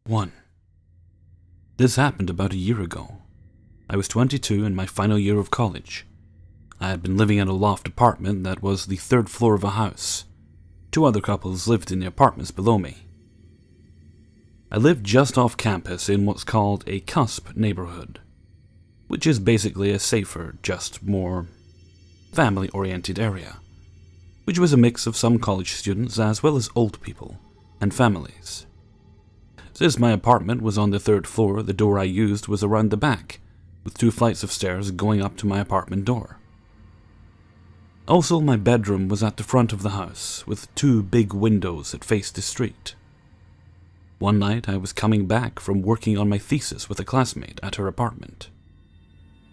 1. This happened about a year ago. I was 22 in my final year of college. I had been living in a loft apartment that was the third floor of a house. Two other couples lived in the apartments below me. I lived just off campus in what's called a cusp neighborhood, which is basically a safer, just more family-oriented area, which was a mix of some college students as well as old people and families. Since my apartment was on the third floor, the door I used was around the back, with 2 flights of stairs going up to my apartment door. Also, my bedroom was at the front of the house, with 2 big windows that faced the street. One night, I was coming back from working on my thesis with a classmate at her apartment.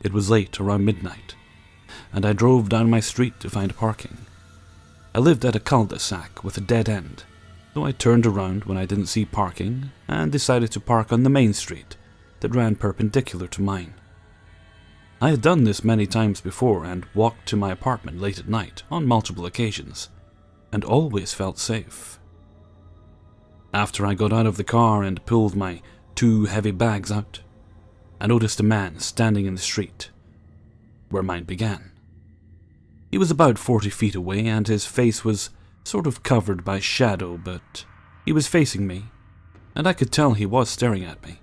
It was late, around midnight, and I drove down my street to find parking. I lived at a cul-de-sac with a dead end, so I turned around when I didn't see parking and decided to park on the main street that ran perpendicular to mine. I had done this many times before and walked to my apartment late at night on multiple occasions, and always felt safe. After I got out of the car and pulled my 2 heavy bags out, I noticed a man standing in the street where mine began. He was about 40 feet away and his face was sort of covered by shadow, but he was facing me, and I could tell he was staring at me.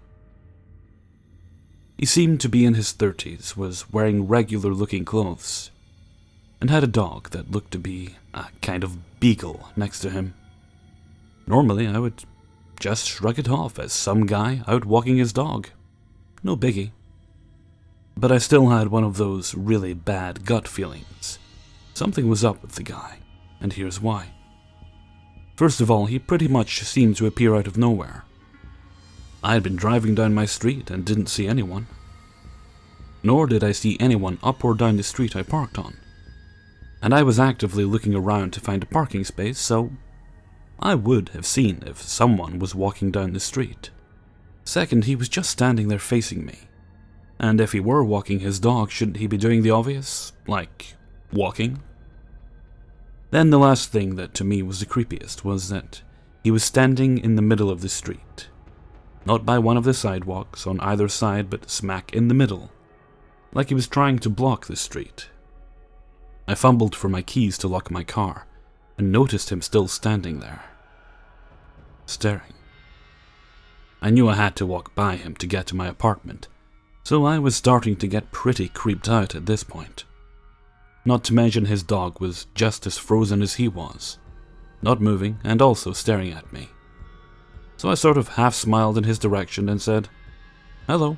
He seemed to be in his 30s, was wearing regular-looking clothes, and had a dog that looked to be a kind of beagle next to him. Normally, I would just shrug it off as some guy out walking his dog. No biggie. But I still had one of those really bad gut feelings. Something was up with the guy, and here's why. First of all, he pretty much seemed to appear out of nowhere. I had been driving down my street and didn't see anyone. Nor did I see anyone up or down the street I parked on. And I was actively looking around to find a parking space, so I would have seen if someone was walking down the street. Second, he was just standing there facing me. And if he were walking his dog, shouldn't he be doing the obvious? Like, walking? Then the last thing that to me was the creepiest was that he was standing in the middle of the street. Not by one of the sidewalks on either side, but smack in the middle, like he was trying to block the street. I fumbled for my keys to lock my car, and noticed him still standing there, staring. I knew I had to walk by him to get to my apartment, so I was starting to get pretty creeped out at this point. Not to mention his dog was just as frozen as he was, not moving and also staring at me. So I sort of half smiled in his direction and said, "Hello,"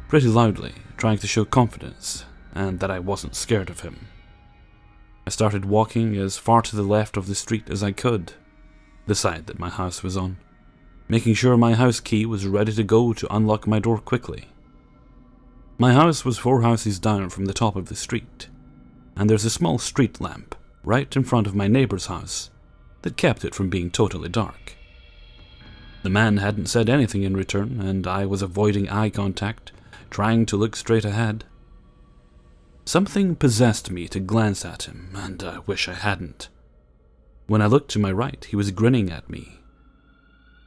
pretty loudly, trying to show confidence and that I wasn't scared of him. I started walking as far to the left of the street as I could, the side that my house was on, making sure my house key was ready to go to unlock my door quickly. My house was 4 houses down from the top of the street, and there's a small street lamp right in front of my neighbor's house that kept it from being totally dark. The man hadn't said anything in return, and I was avoiding eye contact, trying to look straight ahead. Something possessed me to glance at him, and I wish I hadn't. When I looked to my right, he was grinning at me.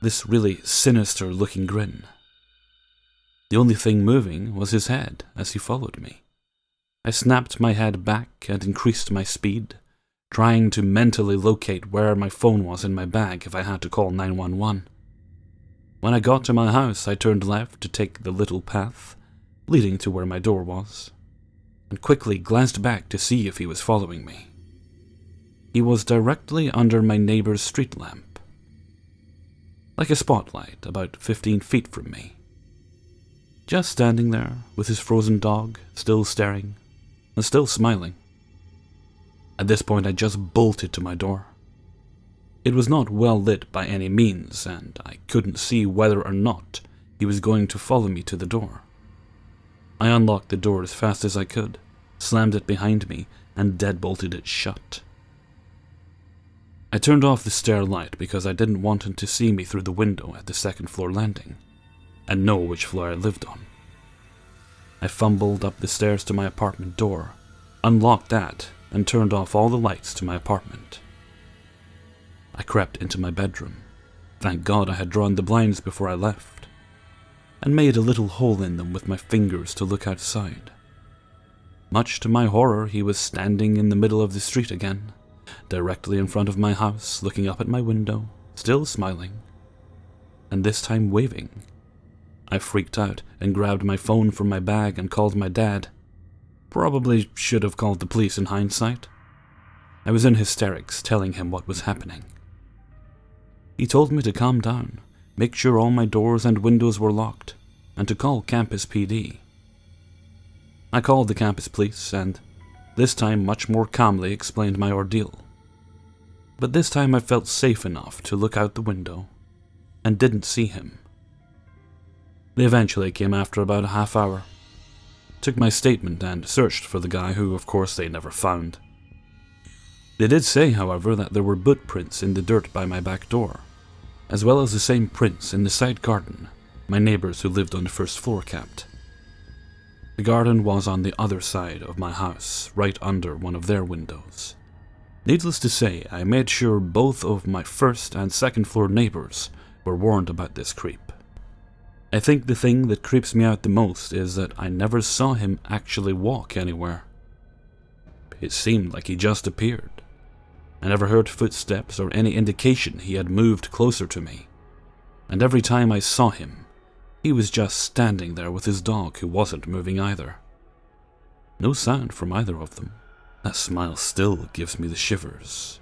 This really sinister-looking grin. The only thing moving was his head as he followed me. I snapped my head back and increased my speed, trying to mentally locate where my phone was in my bag if I had to call 911. When I got to my house, I turned left to take the little path leading to where my door was, and quickly glanced back to see if he was following me. He was directly under my neighbor's street lamp, like a spotlight about 15 feet from me. Just standing there with his frozen dog, still staring and still smiling. At this point, I just bolted to my door. It was not well lit by any means, and I couldn't see whether or not he was going to follow me to the door. I unlocked the door as fast as I could, slammed it behind me, and deadbolted it shut. I turned off the stair light because I didn't want him to see me through the window at the 2nd floor landing, and know which floor I lived on. I fumbled up the stairs to my apartment door, unlocked that, and turned off all the lights to my apartment. I crept into my bedroom, Thank God I had drawn the blinds before I left, and made a little hole in them with my fingers to look outside. Much to my horror, he was standing in the middle of the street again, directly in front of my house, looking up at my window, still smiling, and this time waving. I freaked out and grabbed my phone from my bag and called my dad. Probably should have called the police in hindsight. I was in hysterics, telling him what was happening. He told me to calm down, make sure all my doors and windows were locked, and to call campus PD. I called the campus police and, this time much more calmly, explained my ordeal. But this time I felt safe enough to look out the window and didn't see him. They eventually came after about a half hour, took my statement and searched for the guy who, of course, they never found. They did say, however, that there were boot prints in the dirt by my back door, as well as the same prints in the side garden my neighbors who lived on the first floor kept. The garden was on the other side of my house, right under one of their windows. Needless to say, I made sure both of my first and second floor neighbors were warned about this creep. I think the thing that creeps me out the most is that I never saw him actually walk anywhere. It seemed like he just appeared. I never heard footsteps or any indication he had moved closer to me. And every time I saw him, he was just standing there with his dog who wasn't moving either. No sound from either of them. That smile still gives me the shivers.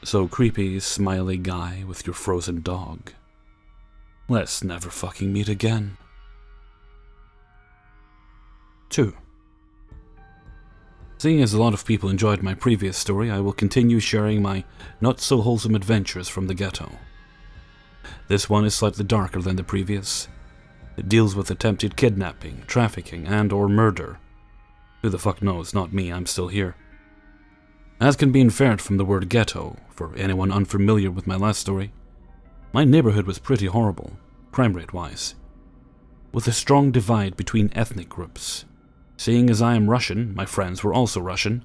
So creepy, smiley guy with your frozen dog. Let's never fucking meet again. 2. Seeing as a lot of people enjoyed my previous story, I will continue sharing my not-so-wholesome adventures from the ghetto. This one is slightly darker than the previous. It deals with attempted kidnapping, trafficking, and or murder. Who the fuck knows, not me, I'm still here. As can be inferred from the word ghetto, for anyone unfamiliar with my last story, my neighborhood was pretty horrible, crime rate-wise, with a strong divide between ethnic groups. Seeing as I am Russian, my friends were also Russian.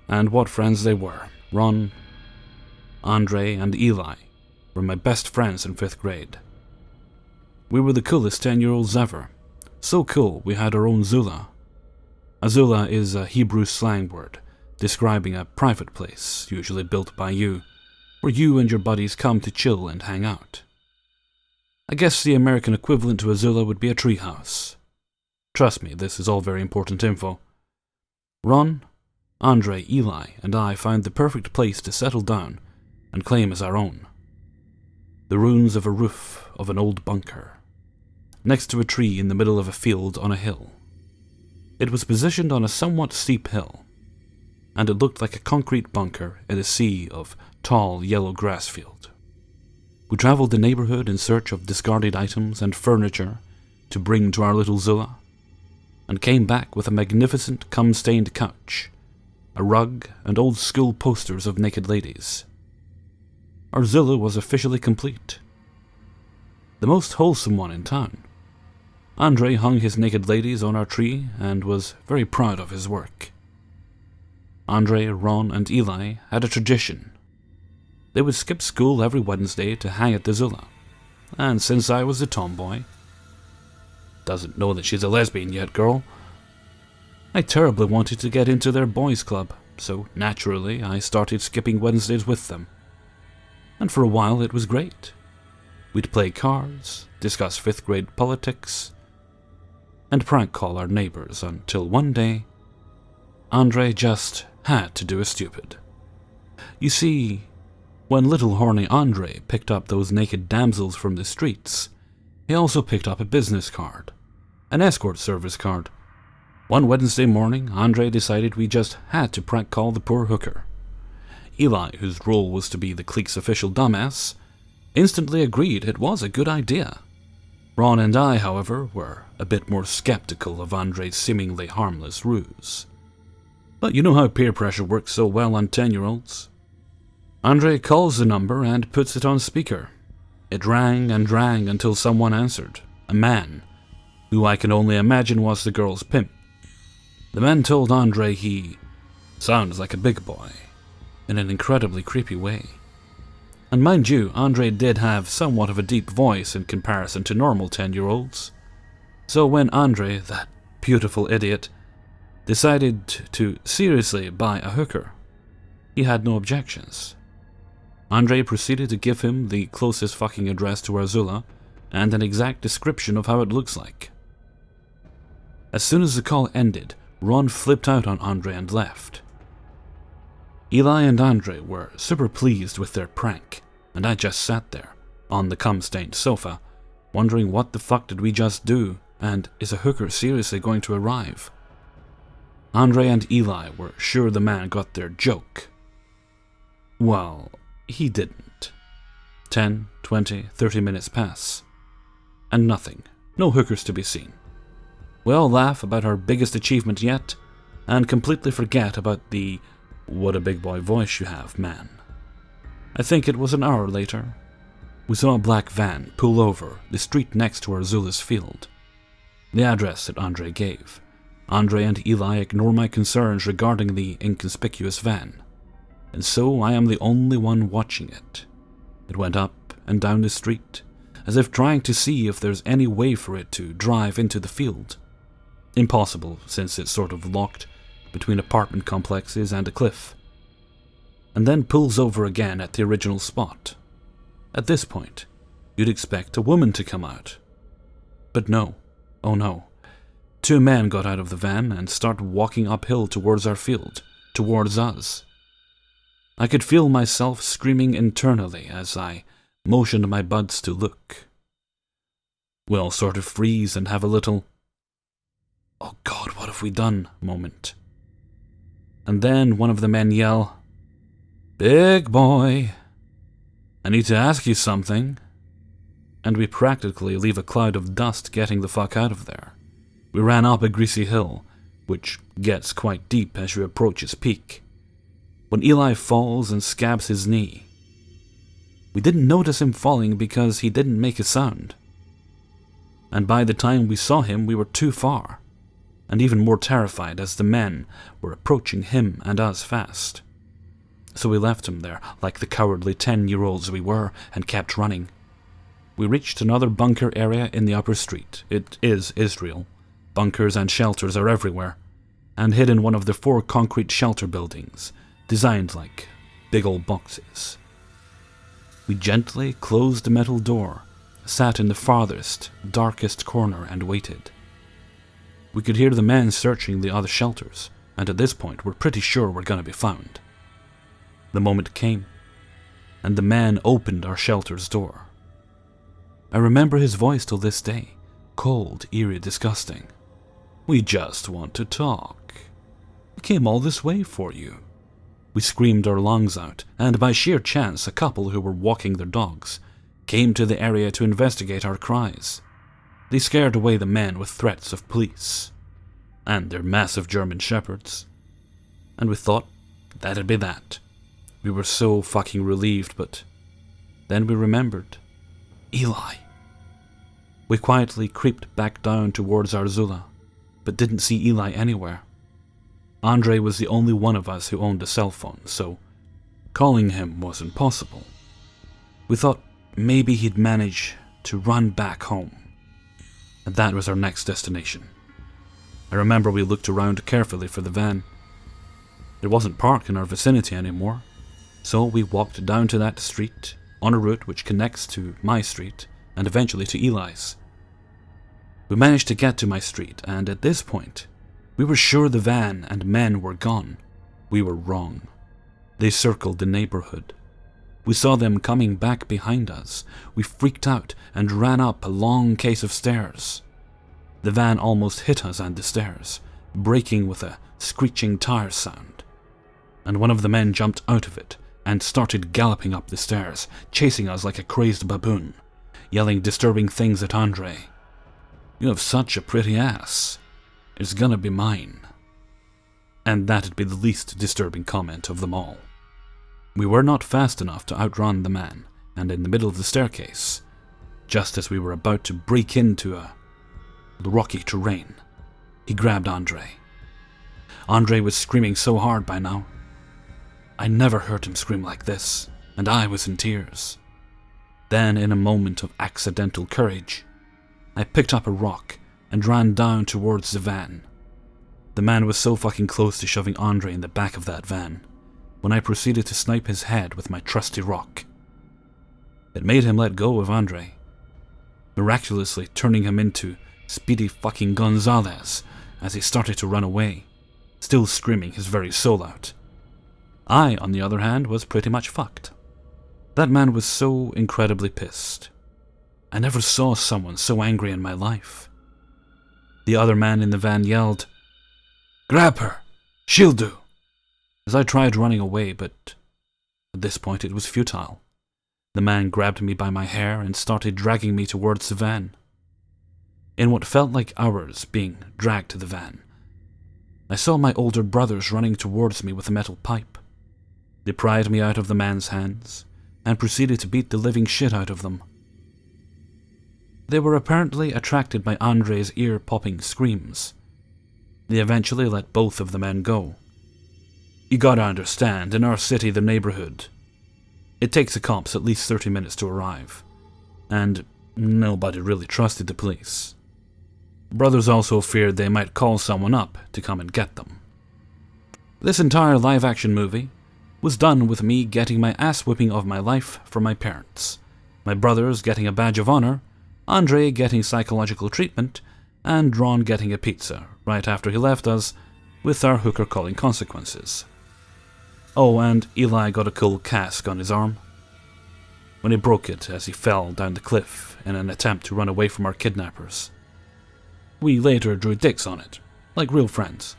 And what friends they were. Ron, Andre, and Eli were my best friends in 5th grade. We were the coolest 10-year-olds ever. So cool, we had our own Zula. A Zula is a Hebrew slang word, describing a private place, usually built by you, where you and your buddies come to chill and hang out. I guess the American equivalent to a Zula would be a treehouse. Trust me, this is all very important info. Ron, Andre, Eli, and I found the perfect place to settle down and claim as our own. The ruins of a roof of an old bunker, next to a tree in the middle of a field on a hill. It was positioned on a somewhat steep hill, and it looked like a concrete bunker in a sea of tall yellow grass field. We traveled the neighborhood in search of discarded items and furniture to bring to our little Zula, and came back with a magnificent cum-stained couch, a rug, and old school posters of naked ladies. Our Zilla was officially complete. The most wholesome one in town. Andre hung his naked ladies on our tree and was very proud of his work. Andre, Ron, and Eli had a tradition. They would skip school every Wednesday to hang at the Zilla, and since I was a tomboy, doesn't know that she's a lesbian yet, girl, I terribly wanted to get into their boys' club, so naturally I started skipping Wednesdays with them. And for a while it was great. We'd play cards, discuss 5th grade politics, and prank call our neighbors until one day, Andre just had to do a stupid. You see, when little horny Andre picked up those naked damsels from the streets, he also picked up a business card, an escort service card. One Wednesday morning, Andre decided we just had to prank call the poor hooker. Eli, whose role was to be the clique's official dumbass, instantly agreed it was a good idea. Ron and I, however, were a bit more skeptical of Andre's seemingly harmless ruse. But you know how peer pressure works so well on 10-year-olds. Andre calls the number and puts it on speaker. It rang and rang until someone answered, a man, who I can only imagine was the girl's pimp. The man told Andre he sounds like a big boy, in an incredibly creepy way. And mind you, Andre did have somewhat of a deep voice in comparison to normal 10-year-olds. So when Andre, that beautiful idiot, decided to seriously buy a hooker, he had no objections. Andre proceeded to give him the closest fucking address to Arzula and an exact description of how it looks like. As soon as the call ended, Ron flipped out on Andre and left. Eli and Andre were super pleased with their prank, and I just sat there, on the cum-stained sofa, wondering what the fuck did we just do, and is a hooker seriously going to arrive? Andre and Eli were sure the man got their joke. Well, he didn't. 10, 20, 30 minutes pass. And nothing. No hookers to be seen. We all laugh about our biggest achievement yet, and completely forget about the "what a big boy voice you have" man. I think it was an hour later. We saw a black van pull over the street next to Arzula's field. The address that Andre gave. Andre and Eli ignore my concerns regarding the inconspicuous van, and so I am the only one watching it. It went up and down the street, as if trying to see if there's any way for it to drive into the field. Impossible, since it's sort of locked between apartment complexes and a cliff. And then pulls over again at the original spot. At this point, you'd expect a woman to come out. But no. Oh no. Two men got out of the van and started walking uphill towards our field, towards us. I could feel myself screaming internally as I motioned my buds to look. We all sort of freeze and have a little "oh God, what have we done" moment. And then one of the men yell, "Big boy, I need to ask you something." And we practically leave a cloud of dust getting the fuck out of there. We ran up a greasy hill, which gets quite deep as you approach its peak, when Eli falls and scabs his knee. We didn't notice him falling because he didn't make a sound. And by the time we saw him, we were too far, and even more terrified as the men were approaching him and us fast. So we left him there, like the cowardly 10-year-olds we were, and kept running. We reached another bunker area in the upper street. It is Israel. Bunkers and shelters are everywhere, and hid in one of the 4 concrete shelter buildings, designed like big old boxes. We gently closed the metal door, sat in the farthest, darkest corner and waited. We could hear the men searching the other shelters, and at this point we're pretty sure we're gonna be found. The moment came, and the man opened our shelter's door. I remember his voice till this day, cold, eerie, disgusting. "We just want to talk. We came all this way for you." We screamed our lungs out, and by sheer chance a couple who were walking their dogs came to the area to investigate our cries. They scared away the men with threats of police, and their massive German shepherds. And we thought that'd be that. We were so fucking relieved, but then we remembered. Eli. We quietly creeped back down towards Arzula, but didn't see Eli anywhere. Andre was the only one of us who owned a cell phone, so calling him was impossible. We thought maybe he'd manage to run back home, and that was our next destination. I remember we looked around carefully for the van. There wasn't parked in our vicinity anymore, so we walked down to that street, on a route which connects to my street, and eventually to Eli's. We managed to get to my street, and at this point, we were sure the van and men were gone. We were wrong. They circled the neighborhood. We saw them coming back behind us. We freaked out and ran up a long case of stairs. The van almost hit us and the stairs, breaking with a screeching tire sound. And one of the men jumped out of it and started galloping up the stairs, chasing us like a crazed baboon, yelling disturbing things at Andre. "You have such a pretty ass. It's gonna be mine." And that'd be the least disturbing comment of them all. We were not fast enough to outrun the man, and in the middle of the staircase, just as we were about to break into the rocky terrain, he grabbed Andre. Andre was screaming so hard by now. I never heard him scream like this. and I was in tears. Then, in a moment of accidental courage, I picked up a rock and ran down towards the van. The man was so fucking close to shoving Andre in the back of that van when I proceeded to snipe his head with my trusty rock. It made him let go of Andre, miraculously turning him into Speedy fucking Gonzalez as he started to run away, still screaming his very soul out. I, on the other hand, was pretty much fucked. That man was so incredibly pissed. I never saw someone so angry in my life. The other man in the van yelled, "Grab her! She'll do!" as I tried running away, but at this point it was futile. The man grabbed me by my hair and started dragging me towards the van. In what felt like hours being dragged to the van, I saw my older brothers running towards me with a metal pipe. They pried me out of the man's hands and proceeded to beat the living shit out of them. They were apparently attracted by Andre's ear-popping screams. They eventually let both of the men go. You gotta understand, in our city, the neighborhood, it takes the cops at least 30 minutes to arrive, and nobody really trusted the police. Brothers also feared they might call someone up to come and get them. This entire live-action movie was done with me getting my ass-whipping of my life from my parents, my brothers getting a badge of honor, Andre getting psychological treatment, and Ron getting a pizza right after he left us, with our hooker calling consequences. Oh, and Eli got a cool cask on his arm when he broke it as he fell down the cliff in an attempt to run away from our kidnappers. We later drew dicks on it, like real friends.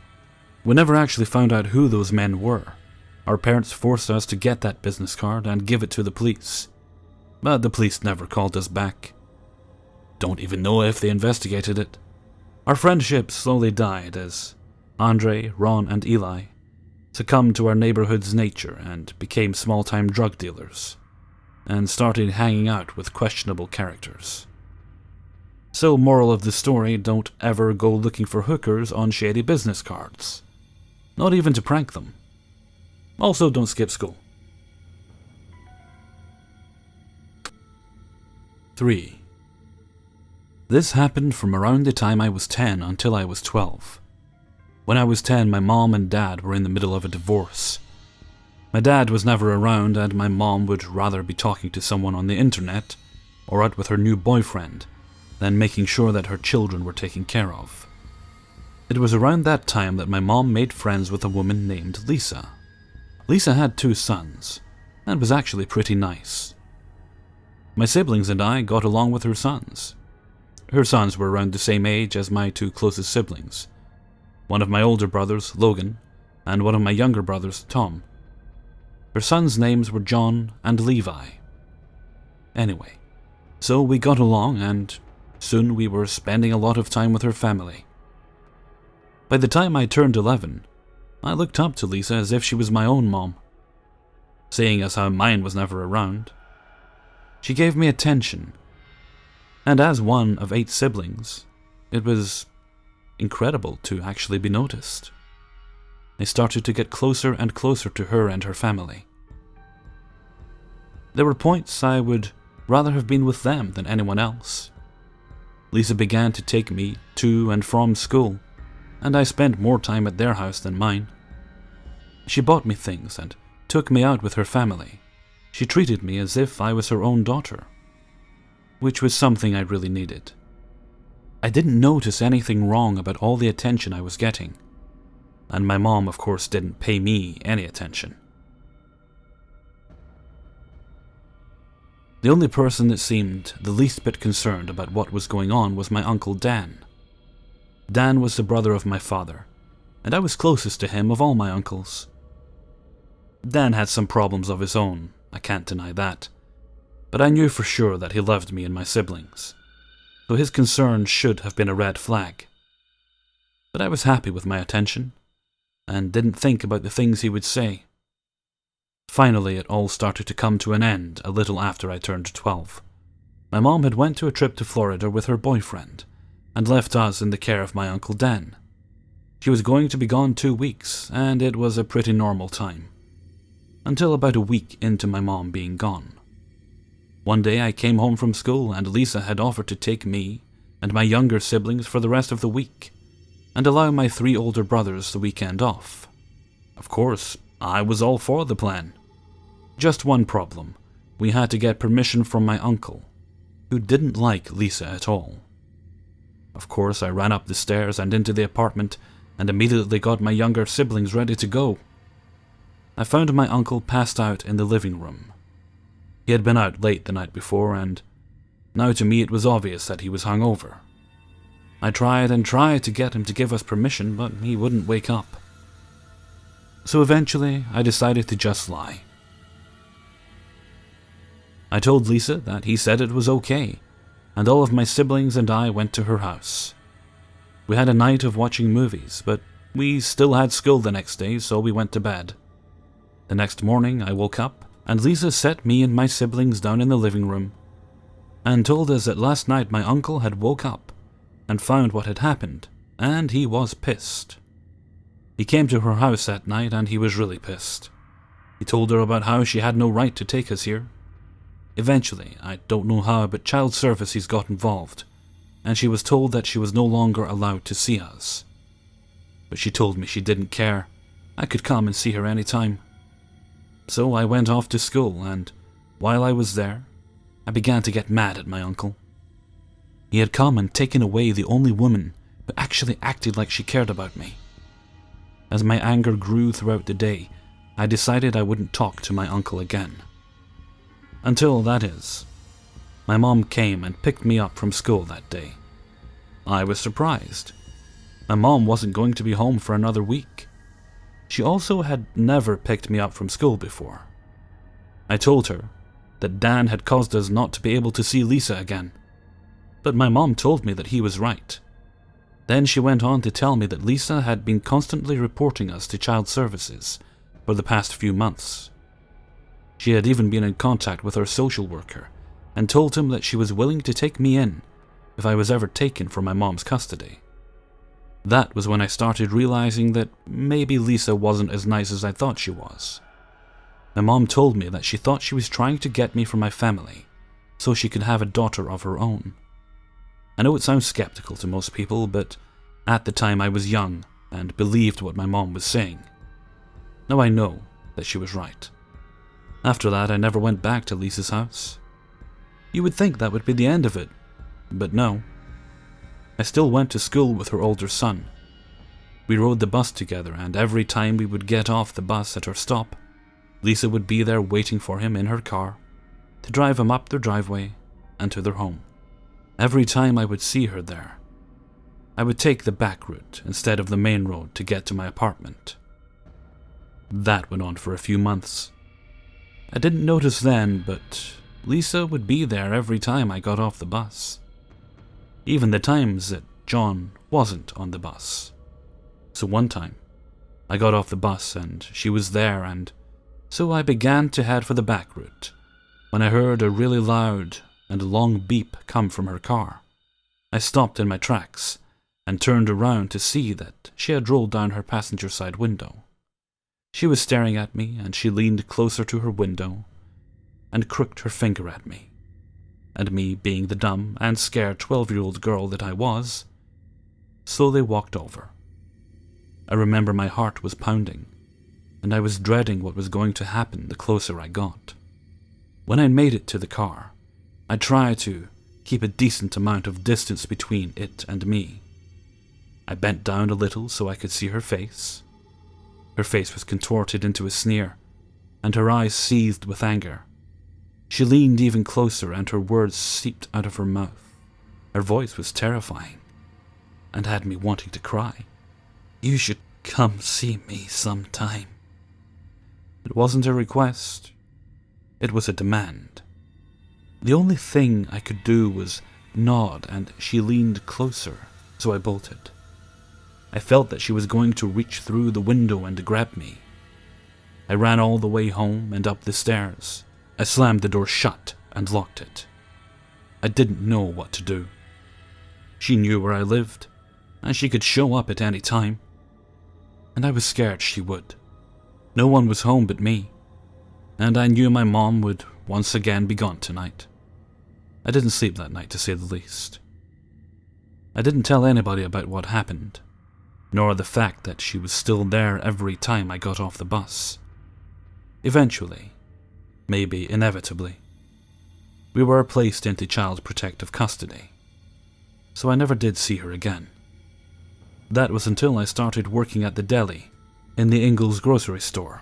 We never actually found out who those men were. Our parents forced us to get that business card and give it to the police, but the police never called us back. Don't even know if they investigated it. Our friendship slowly died as Andre, Ron, and Eli succumbed to our neighborhood's nature and became small-time drug dealers, and started hanging out with questionable characters. So, moral of the story, don't ever go looking for hookers on shady business cards. Not even to prank them. Also, don't skip school. 3. This happened from around the time I was 10 until I was 12. When I was 10, my mom and dad were in the middle of a divorce. My dad was never around, and my mom would rather be talking to someone on the internet or out with her new boyfriend than making sure that her children were taken care of. It was around that time that my mom made friends with a woman named Lisa. Lisa had 2 sons, and was actually pretty nice. My siblings and I got along with her sons. Her sons were around the same age as my 2 closest siblings. One of my older brothers, Logan, and one of my younger brothers, Tom. Her sons' names were John and Levi. Anyway, so we got along, and soon we were spending a lot of time with her family. By the time I turned 11, I looked up to Lisa as if she was my own mom, seeing as how mine was never around. She gave me attention, and as one of 8 siblings, it was incredible to actually be noticed. I started to get closer and closer to her and her family. There were points I would rather have been with them than anyone else. Lisa began to take me to and from school, and I spent more time at their house than mine. She bought me things and took me out with her family. She treated me as if I was her own daughter, which was something I really needed. I didn't notice anything wrong about all the attention I was getting, and my mom, of course, didn't pay me any attention. The only person that seemed the least bit concerned about what was going on was my uncle Dan. Dan was the brother of my father, and I was closest to him of all my uncles. Dan had some problems of his own, I can't deny that, but I knew for sure that he loved me and my siblings, so his concern should have been a red flag. But I was happy with my attention, and didn't think about the things he would say. Finally, it all started to come to an end a little after I turned 12. My mom had went to a trip to Florida with her boyfriend, and left us in the care of my Uncle Dan. She was going to be gone 2 weeks, and it was a pretty normal time. until about a week into my mom being gone. One day I came home from school and Lisa had offered to take me and my younger siblings for the rest of the week and allow my 3 older brothers the weekend off. Of course, I was all for the plan. Just one problem: we had to get permission from my uncle, who didn't like Lisa at all. Of course, I ran up the stairs and into the apartment and immediately got my younger siblings ready to go. I found my uncle passed out in the living room. He had been out late the night before, and now to me it was obvious that he was hungover. I tried and tried to get him to give us permission, but he wouldn't wake up. So eventually, I decided to just lie. I told Lisa that he said it was okay, and all of my siblings and I went to her house. We had a night of watching movies, but we still had school the next day, so we went to bed. The next morning, I woke up, and Lisa set me and my siblings down in the living room, and told us that last night my uncle had woke up and found what had happened, and he was pissed. He came to her house that night, and he was really pissed. He told her about how she had no right to take us here. Eventually, I don't know how, but child services got involved, and she was told that she was no longer allowed to see us. But she told me she didn't care. I could come and see her any time. So I went off to school, and while I was there, I began to get mad at my uncle. He had come and taken away the only woman who actually acted like she cared about me. As my anger grew throughout the day, I decided I wouldn't talk to my uncle again. Until, that is, my mom came and picked me up from school that day. I was surprised. My mom wasn't going to be home for another week. She also had never picked me up from school before. I told her that Dan had caused us not to be able to see Lisa again, but my mom told me that he was right. Then she went on to tell me that Lisa had been constantly reporting us to child services for the past few months. She had even been in contact with our social worker and told him that she was willing to take me in if I was ever taken from my mom's custody. That was when I started realizing that maybe Lisa wasn't as nice as I thought she was. My mom told me that she thought she was trying to get me from my family so she could have a daughter of her own. I know it sounds skeptical to most people, but at the time I was young and believed what my mom was saying. Now I know that she was right. After that, I never went back to Lisa's house. You would think that would be the end of it, but no. I still went to school with her older son. We rode the bus together, and every time we would get off the bus at her stop, Lisa would be there waiting for him in her car to drive him up their driveway and to their home. Every time I would see her there, I would take the back route instead of the main road to get to my apartment. That went on for a few months. I didn't notice then, but Lisa would be there every time I got off the bus. Even the times that John wasn't on the bus. So one time, I got off the bus and she was there, and so I began to head for the back route when I heard a really loud and long beep come from her car. I stopped in my tracks and turned around to see that she had rolled down her passenger side window. She was staring at me, and she leaned closer to her window and crooked her finger at me. And me, being the dumb and scared 12-year-old girl that I was, slowly walked over. I remember my heart was pounding, and I was dreading what was going to happen the closer I got. When I made it to the car, I tried to keep a decent amount of distance between it and me. I bent down a little so I could see her face. Her face was contorted into a sneer, and her eyes seethed with anger. She leaned even closer, and her words seeped out of her mouth. Her voice was terrifying, and had me wanting to cry. "You should come see me sometime." It wasn't a request. It was a demand. The only thing I could do was nod, and she leaned closer, so I bolted. I felt that she was going to reach through the window and grab me. I ran all the way home and up the stairs. I slammed the door shut and locked it. I didn't know what to do. She knew where I lived, and she could show up at any time. And I was scared she would. No one was home but me, and I knew my mom would once again be gone tonight. I didn't sleep that night, to say the least. I didn't tell anybody about what happened, nor the fact that she was still there every time I got off the bus. Eventually, maybe inevitably, we were placed into child protective custody, so I never did see her again. That was until I started working at the deli in the Ingles grocery store.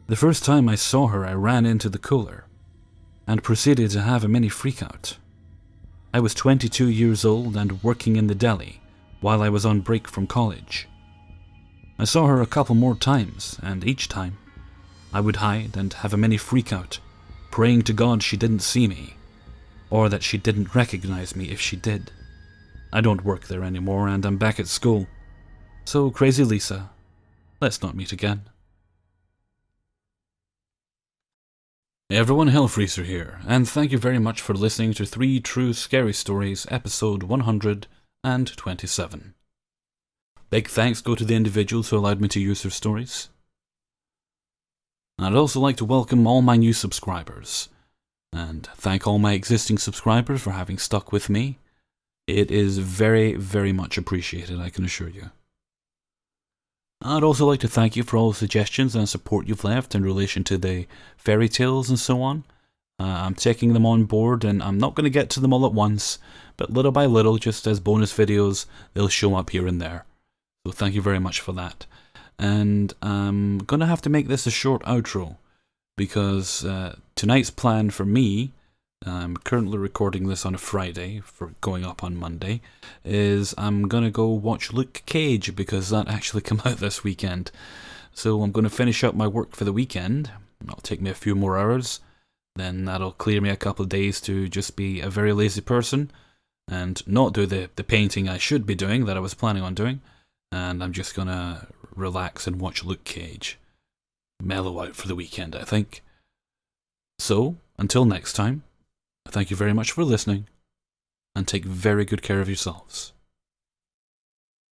The first time I saw her, I ran into the cooler and proceeded to have a mini freakout. I was 22 years old and working in the deli while I was on break from college. I saw her a couple more times, and each time I would hide and have a mini freakout, praying to God she didn't see me, or that she didn't recognize me if she did. I don't work there anymore and I'm back at school, so Crazy Lisa, let's not meet again. Hey everyone, Hellfreezer here, and thank you very much for listening to 3 True Scary Stories, episode 127. Big thanks go to the individuals who allowed me to use their stories. I'd also like to welcome all my new subscribers, and thank all my existing subscribers for having stuck with me. It is very, very much appreciated, I can assure you. I'd also like to thank you for all the suggestions and support you've left in relation to the fairy tales and so on. I'm taking them on board, and I'm not going to get to them all at once, but little by little, just as bonus videos, they'll show up here and there. So thank you very much for that. And I'm going to have to make this a short outro, because tonight's plan for me, I'm currently recording this on a Friday for going up on Monday, is I'm going to go watch Luke Cage because that actually came out this weekend. So I'm going to finish up my work for the weekend. It'll take me a few more hours. Then that'll clear me a couple of days to just be a very lazy person and not do the painting I should be doing that I was planning on doing. And I'm just going to relax and watch Luke Cage. Mellow out for the weekend, I think. So, until next time, thank you very much for listening, and take very good care of yourselves.